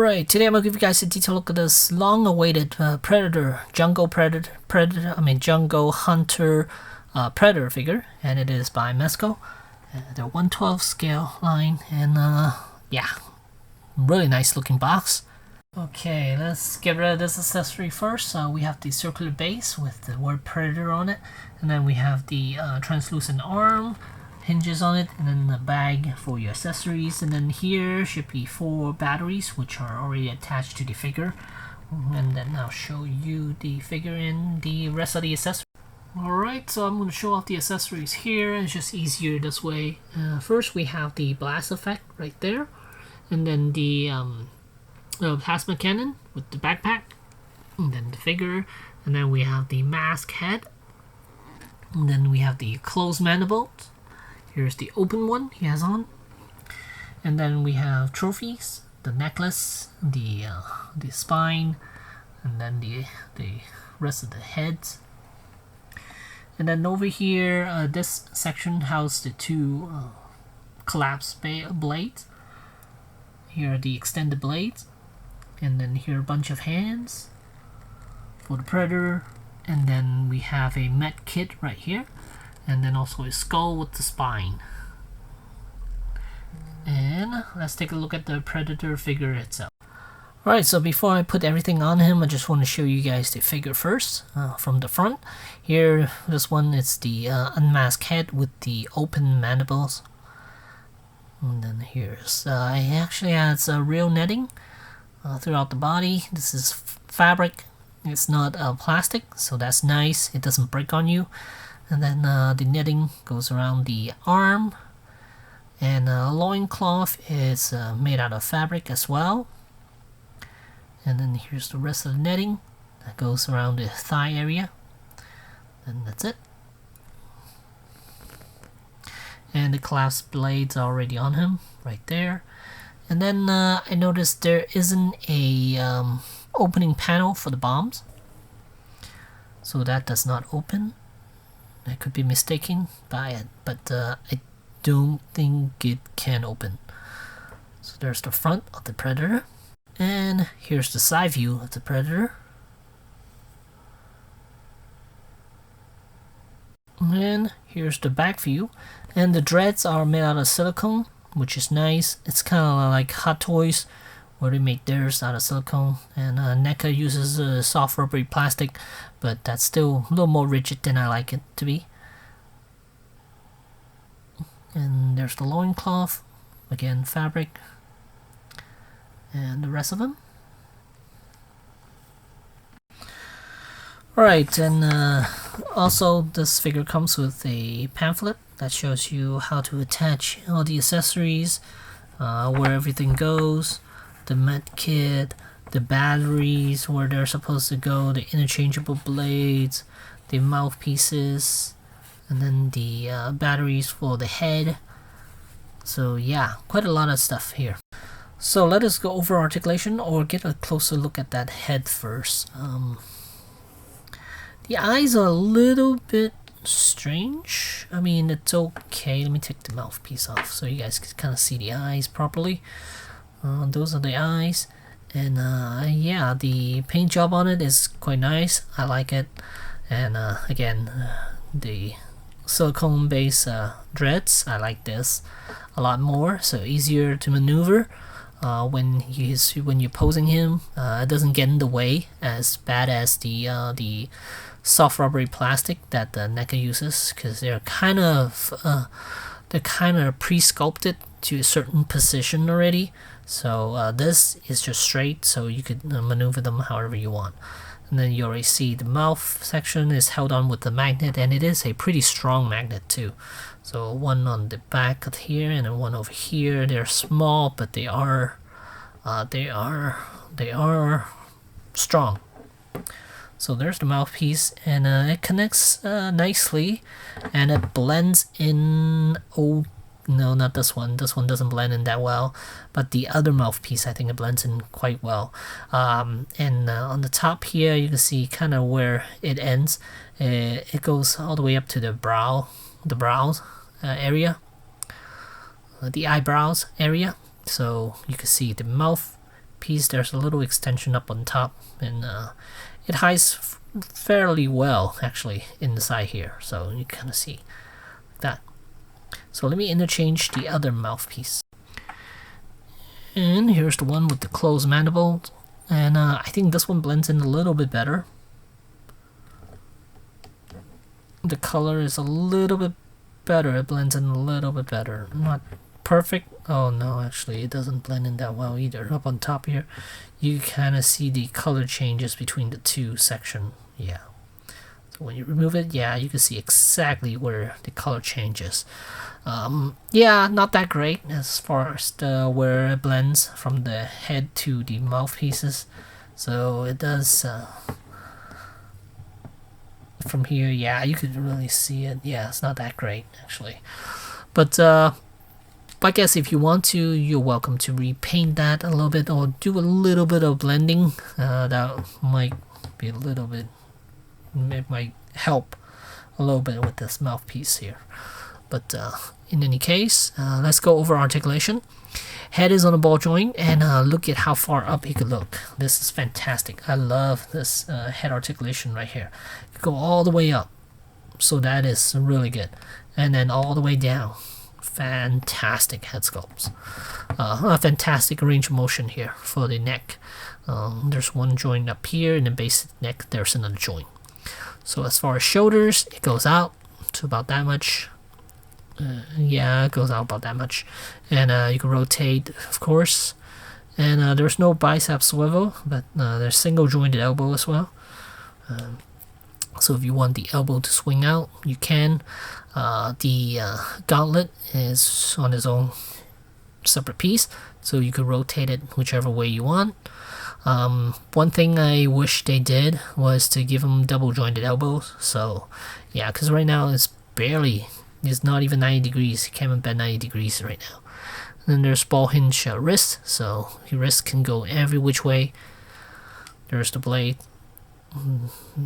Alright, today I'm going to give you guys a detailed look at this long-awaited jungle hunter predator figure, and it is by Mezco. The 1/12 scale line, and yeah, really nice looking box. Okay, let's get rid of this accessory first. We have the circular base with the word predator on it, and then we have the translucent arm, hinges on it, and then the bag for your accessories, and then here should be 4 batteries which are already attached to the figure, and then I'll show you the figure and the rest of the accessories. Alright, so I'm going to show off the accessories here. It's just easier this way. First we have the blast effect right there, and then the plasma cannon with the backpack, and then the figure, and then we have the mask head, and then we have the closed mandibles. Here's the open one he has on, and then we have trophies, the necklace, the spine, and then the rest of the heads. And then over here, this section houses the 2 collapsed blades. Here are the extended blades, and then here are a bunch of hands for the predator, and then we have a med kit right here, and then also a skull with the spine. And let's take a look at the predator figure itself. Alright, so before I put everything on him, I just want to show you guys the figure first, from the front. Here, this one is the unmasked head with the open mandibles. And then here's, it actually has real netting throughout the body. This is fabric, it's not plastic, so that's nice, it doesn't break on you. And then the netting goes around the arm, and loincloth is made out of fabric as well. And then here's the rest of the netting that goes around the thigh area, and that's it. And the collapsed blades are already on him right there. And then I noticed there isn't a opening panel for the bombs, so that does not open. I could be mistaken by it, but I don't think it can open. So there's the front of the predator, and here's the side view of the predator. And here's the back view, and the dreads are made out of silicone, which is nice. It's kind of like Hot Toys, where they make theirs out of silicone, and NECA uses soft rubbery plastic, but that's still a little more rigid than I like it to be. And there's the loincloth, again fabric, and the rest of them. Alright, and also this figure comes with a pamphlet that shows you how to attach all the accessories, where everything goes, the med kit, the batteries, where they're supposed to go, the interchangeable blades, the mouthpieces, and then the batteries for the head. So yeah, quite a lot of stuff here. So let us go over articulation, or get a closer look at that head first. The eyes are a little bit strange. I mean, it's okay. Let me take the mouthpiece off so you guys can kind of see the eyes properly. Those are the eyes, and yeah, the paint job on it is quite nice. I like it. And again, the silicone based dreads, I like this a lot more, so easier to maneuver when you're posing him. It doesn't get in the way as bad as the soft rubbery plastic that the NECA uses, because they're kind of pre-sculpted to a certain position already. So this is just straight, so you could maneuver them however you want. And then you already see the mouth section is held on with the magnet, and it is a pretty strong magnet too. So one on the back of here, and then one over here. They're small, but they are strong. So there's the mouthpiece, and it connects nicely, and it blends in. Oh no, not this one. This one doesn't blend in that well, but the other mouthpiece, I think it blends in quite well. And on the top here, you can see kind of where it ends. It goes all the way up to the brows area, the eyebrows area. So you can see the mouth piece, there's a little extension up on top, and it hides fairly well actually in the side here, so you kind of see that. So let me interchange the other mouthpiece, and here's the one with the closed mandible, and I think this one blends in a little bit better. The color is a little bit better, it blends in a little bit better. Not perfect. Oh no, actually it doesn't blend in that well either. Up on top here, you kind of see the color changes between the two sections. Yeah. So when you remove it, yeah, you can see exactly where the color changes. Yeah, not that great as far as where it blends from the head to the mouthpieces. So it does. From here, yeah, you could really see it. Yeah, it's not that great actually, but I guess if you want to, you're welcome to repaint that a little bit or do a little bit of blending. That might be a little bit, it might help a little bit with this mouthpiece here. But in any case, let's go over articulation. Head is on a ball joint, and look at how far up he could look. This is fantastic. I love this head articulation right here. You go all the way up, so that is really good, and then all the way down. Fantastic head sculpts. A fantastic range of motion here for the neck. There's one joint up here, and the base of the neck there's another joint. So as far as shoulders, it goes out to about that much. Yeah, it goes out about that much, and you can rotate, of course. And there's no bicep swivel, but there's single jointed elbow as well. So if you want the elbow to swing out, you can. The gauntlet is on its own separate piece, so you could rotate it whichever way you want. One thing I wish they did was to give them double jointed elbows. So yeah, because right now it's not even 90 degrees. You can't even bend 90 degrees right now. And then there's ball hinge wrist, so your wrist can go every which way. There's the blade,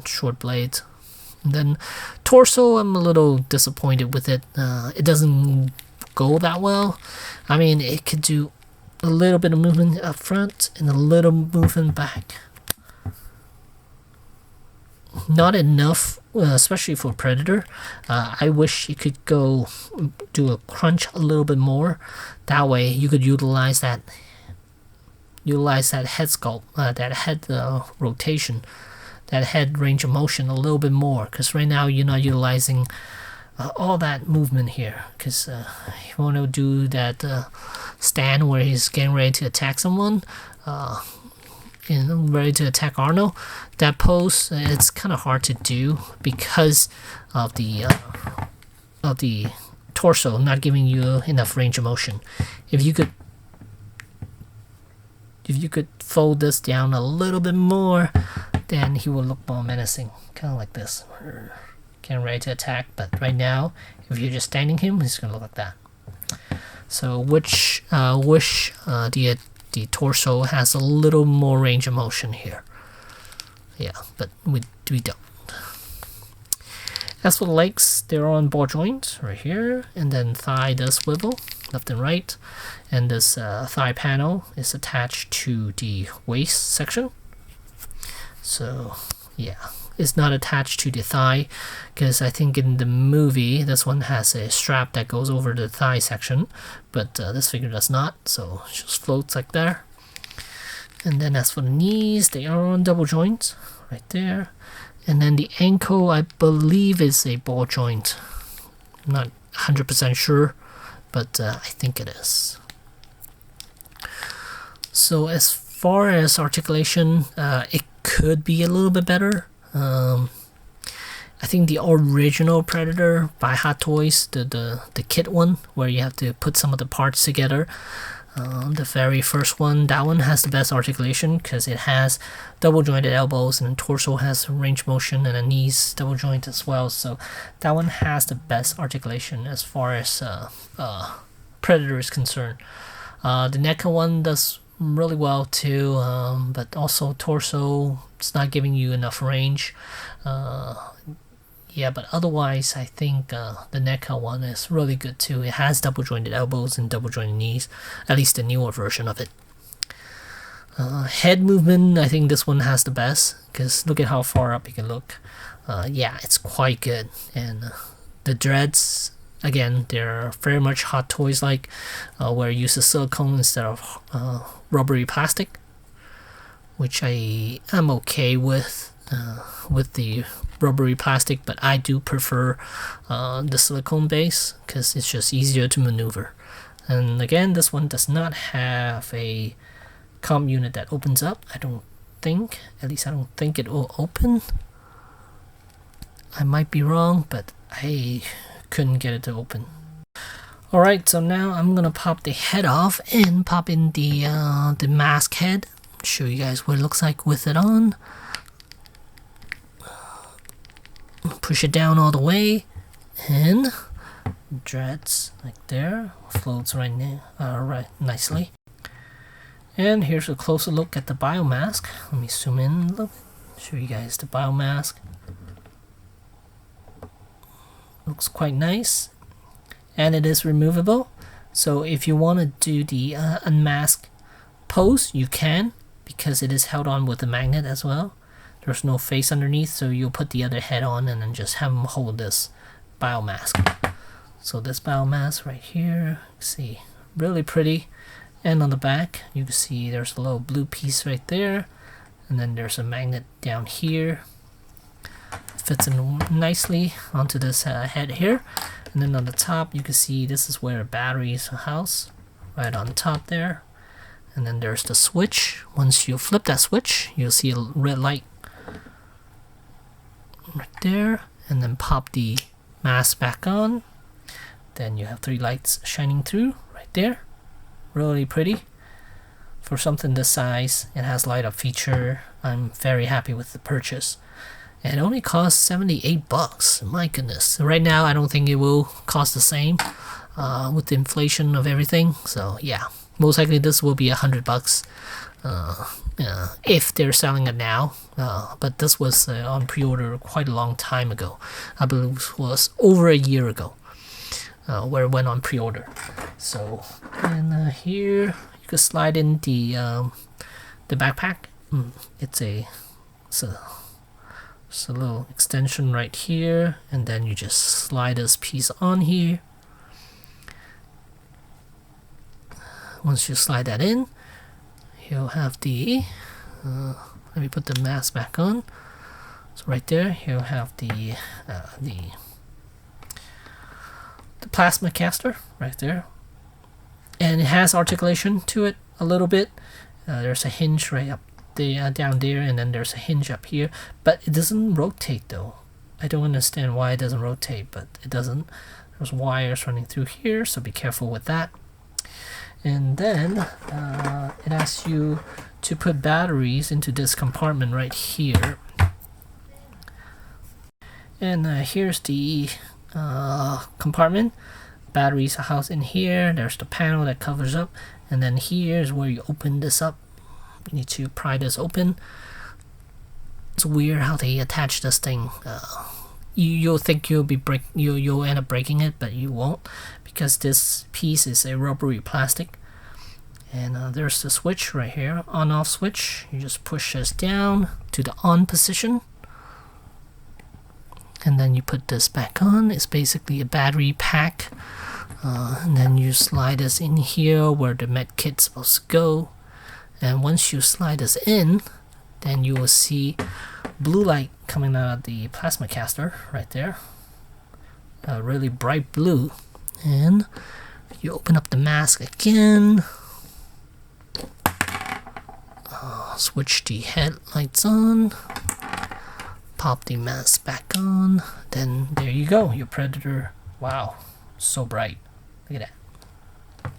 short blade. And then torso, I'm a little disappointed with it. It doesn't go that well. I mean, it could do a little bit of movement up front and a little movement back. Not enough, especially for Predator. I wish you could go do a crunch a little bit more. That way you could utilize that head sculpt, that head rotation, that head range of motion a little bit more. Because right now you're not utilizing all that movement here. Because you want to do that stand where he's getting ready to attack someone. Ready to attack Arnold. That pose, it's kind of hard to do because of the torso not giving you enough range of motion. If you could fold this down a little bit more, then he will look more menacing, kind of like this, getting ready to attack. But right now, if you're just standing him, he's gonna look like that. So wish the torso has a little more range of motion here. Yeah, but we don't. As for the legs, they're on ball joint right here, and then thigh does swivel left and right, and this thigh panel is attached to the waist section. So yeah, it's not attached to the thigh, because I think in the movie this one has a strap that goes over the thigh section, but this figure does not, so it just floats like there. And then as for the knees, they are on double joints right there, and then the ankle I believe is a ball joint. I'm not 100% sure, but I think it is. So as far as articulation, it could be a little bit better. I think the original Predator by Hot Toys, the kit one, where you have to put some of the parts together, the very first one, that one has the best articulation because it has double jointed elbows, and the torso has range motion, and the knees double joint as well. So that one has the best articulation as far as Predator is concerned. The NECA one does really well too, but also torso, it's not giving you enough range. Yeah, but otherwise I think the NECA one is really good too. It has double jointed elbows and double jointed knees, at least the newer version of it. Head movement, I think this one has the best, because look at how far up you can look. Yeah, it's quite good. And the dreads, again, they're very much Hot Toys like, where it uses silicone instead of rubbery plastic, which I am okay with the rubbery plastic, but I do prefer the silicone base because it's just easier to maneuver. And again, this one does not have a comp unit that opens up. I don't think, at least I don't think it will open. I might be wrong, but I couldn't get it to open. Alright, so now I'm gonna pop the head off and pop in the mask head. Show you guys what it looks like with it on. Push it down all the way, and dreads like there, floats right now, right nicely. And here's a closer look at the biomask. Let me zoom in, look, show you guys the biomask. Looks quite nice, and it is removable. So if you want to do the unmask pose, you can, because it is held on with a magnet as well. There's no face underneath, so you'll put the other head on and then just have them hold this biomask. So this biomask right here, see, really pretty. And on the back, you can see there's a little blue piece right there, and then there's a magnet down here. It fits in nicely onto this head here. And then on the top, you can see this is where a battery is housed, right on top there. And then there's the switch. Once you flip that switch, you'll see a red light right there, and then pop the mask back on. Then you have 3 lights shining through right there. Really pretty for something this size. It has light up feature. I'm very happy with the purchase. And it only costs 78 bucks. My goodness. Right now I don't think it will cost the same with the inflation of everything. So yeah, most likely this will be 100 bucks if they're selling it now. But this was on pre-order quite a long time ago. I believe it was over a year ago. Where it went on pre-order. So, and here you can slide in the backpack. It's a little extension right here, and then you just slide this piece on here. Once you slide that in, you'll have the let me put the mask back on. So right there, you'll have the plasma caster right there, and it has articulation to it a little bit. There's a hinge right up there, down there, and then there's a hinge up here, but it doesn't rotate though. I don't understand why it doesn't rotate, but it doesn't. There's wires running through here, so be careful with that. And then it asks you to put batteries into this compartment right here, and here's the compartment. Batteries are housed in here. There's the panel that covers up, and then here's where you open this up. You need to pry this open. It's weird how they attach this thing. You'll think you'll end up breaking it, but you won't, because this piece is a rubbery plastic. And there's the switch right here, on-off switch. You just push this down to the on position, and then you put this back on. It's basically a battery pack, and then you slide this in here where the med kit's supposed to go. And once you slide this in, then you will see blue light coming out of the plasma caster right there, really bright blue. And you open up the mask again, switch the headlights on, pop the mask back on, then there you go, your Predator. Wow, so bright. Look at that.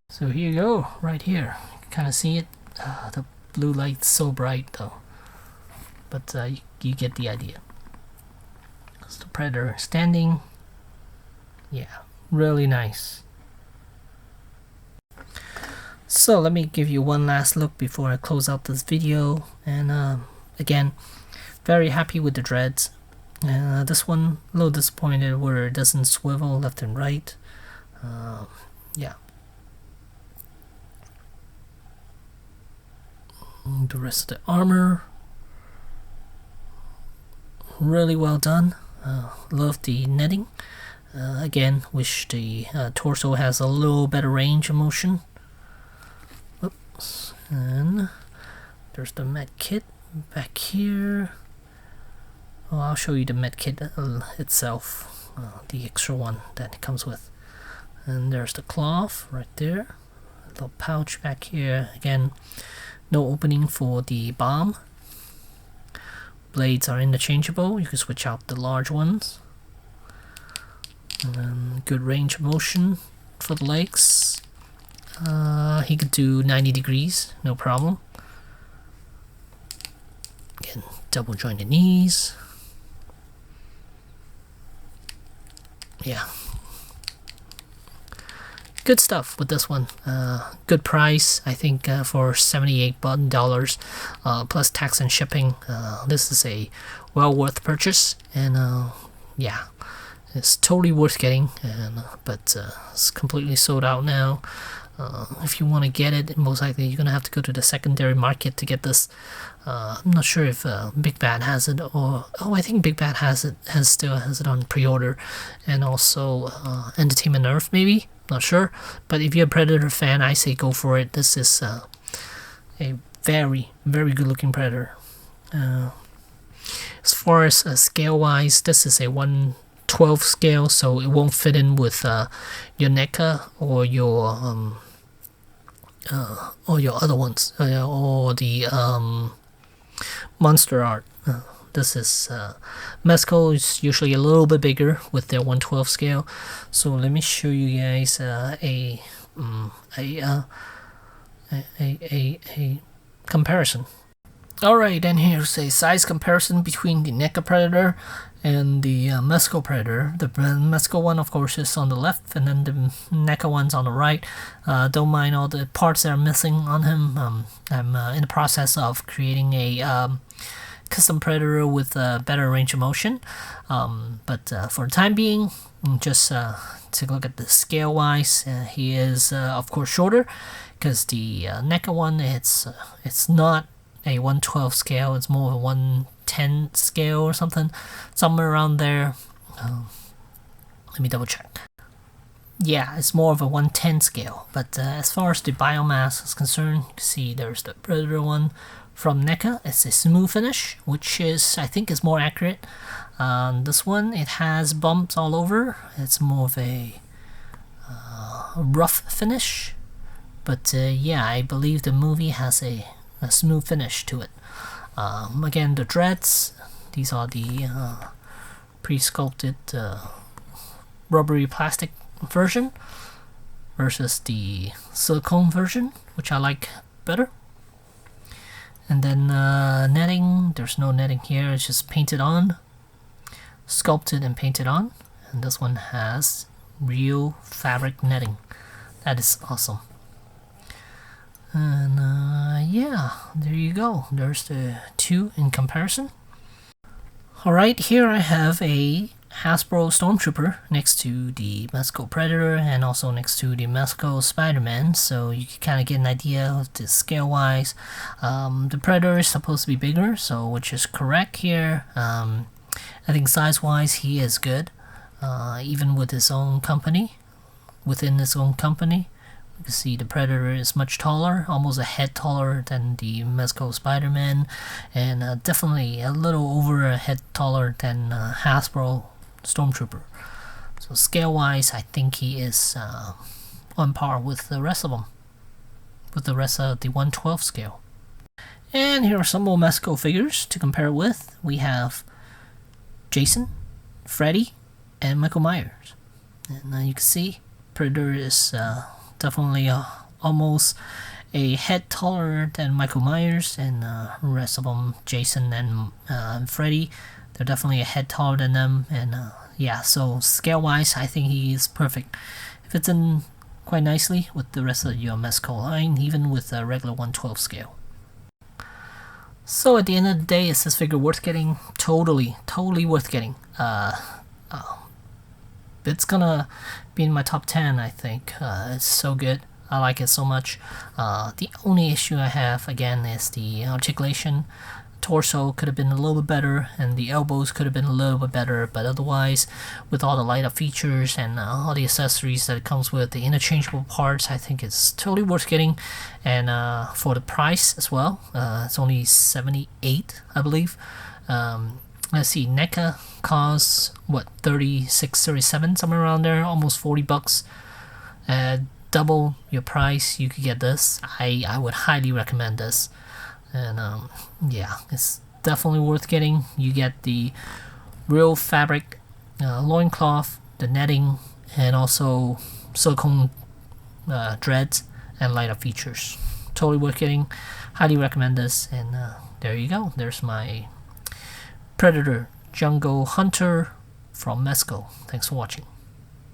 So here you go, right here. You can kind of see it. The blue light's so bright though, but you get the idea. It's the Predator standing. Yeah, really nice. So let me give you one last look before I close out this video. And again, very happy with the dreads. This one, a little disappointed where it doesn't swivel left and right. Yeah. The rest of the armor, really well done. Love the netting. Again, wish the torso has a little better range of motion. Oops. And there's the med kit back here. Oh, I'll show you the med kit itself, the extra one that it comes with. And there's the cloth right there. A little pouch back here. Again, no opening for the bomb. Blades are interchangeable. You can switch out the large ones. And then good range of motion for the legs. He could do 90 degrees, no problem. Again, double jointed knees. Yeah. Good stuff with this one. Good price, I think, for $78 plus tax and shipping. This is a well worth purchase, and yeah, it's totally worth getting. But it's completely sold out now. If you want to get it, most likely you're gonna have to go to the secondary market to get this. I'm not sure if Big Bad has it, or I think Big Bad has it, still has it on pre-order, and also Entertainment Earth maybe. Not sure, but if you're a Predator fan, I say go for it. This is a very, very good looking Predator. As far as scale wise, this is a 1/12 scale, so it won't fit in with your NECA or your other ones, or the Monster Art. This is Mezco is usually a little bit bigger with their 1/12 scale. So let me show you guys a comparison. Alright, and here's a size comparison between the NECA Predator and the Mezco Predator. The Mezco one, of course, is on the left, and then the NECA one's on the right. Don't mind all the parts that are missing on him. I'm in the process of creating a custom Predator with better range of motion, but for the time being, just take a look at the scale wise. He is of course shorter, because the NECA one, it's not a 1/12 scale, it's more of a 1/10 scale or something, somewhere around there. Let me double check. Yeah, it's more of a 1/10 scale, but as far as the biomass is concerned, you can see there's the Predator one from NECA. It's a smooth finish, which is, I think, is more accurate. This one, it has bumps all over. It's more of a rough finish, but yeah, I believe the movie has a smooth finish to it. Again, the dreads, these are the pre-sculpted rubbery plastic version versus the silicone version, which I like better. And then netting, there's no netting here, it's just painted on, sculpted and painted on. And this one has real fabric netting. That is awesome. And yeah, there you go. There's the two in comparison. Alright, here I have a Hasbro Stormtrooper next to the Mezco Predator, and also next to the Mezco Spider-Man, so you can kind of get an idea of the scale wise. The Predator is supposed to be bigger, so which is correct here. I think size wise he is good, even with his own company. Within his own company, you can see the Predator is much taller, almost a head taller than the Mezco Spider-Man, and definitely a little over a head taller than Hasbro Stormtrooper. So scale wise, I think he is on par with the rest of them, with the rest of the 1/12 scale. And here are some more Mezco figures to compare it with. We have Jason, Freddy, and Michael Myers. And you can see Predator is definitely almost a head taller than Michael Myers, and the rest of them, Jason and Freddy, they're definitely a head taller than them. And yeah, so scale wise, I think he is perfect. It fits in quite nicely with the rest of your Mezco line, even with a regular 1/12 scale. So at the end of the day, is this figure worth getting? Totally worth getting. It's gonna be in my top 10, I think. It's so good. I like it so much. The only issue I have again is the articulation. Torso could have been a little bit better, and the elbows could have been a little bit better, but otherwise, with all the light up features and all the accessories that it comes with, the interchangeable parts, I think it's totally worth getting. And for the price as well, it's only $78, I believe. Let's see, NECA costs what, 36, 37, somewhere around there, almost 40 bucks. Double your price, you could get this. I would highly recommend this. And yeah, it's definitely worth getting. You get the real fabric loincloth, the netting, and also silicone dreads and light up features. Totally worth getting. Highly recommend this. And there you go. There's my Predator Jungle Hunter from Mezco. Thanks for watching.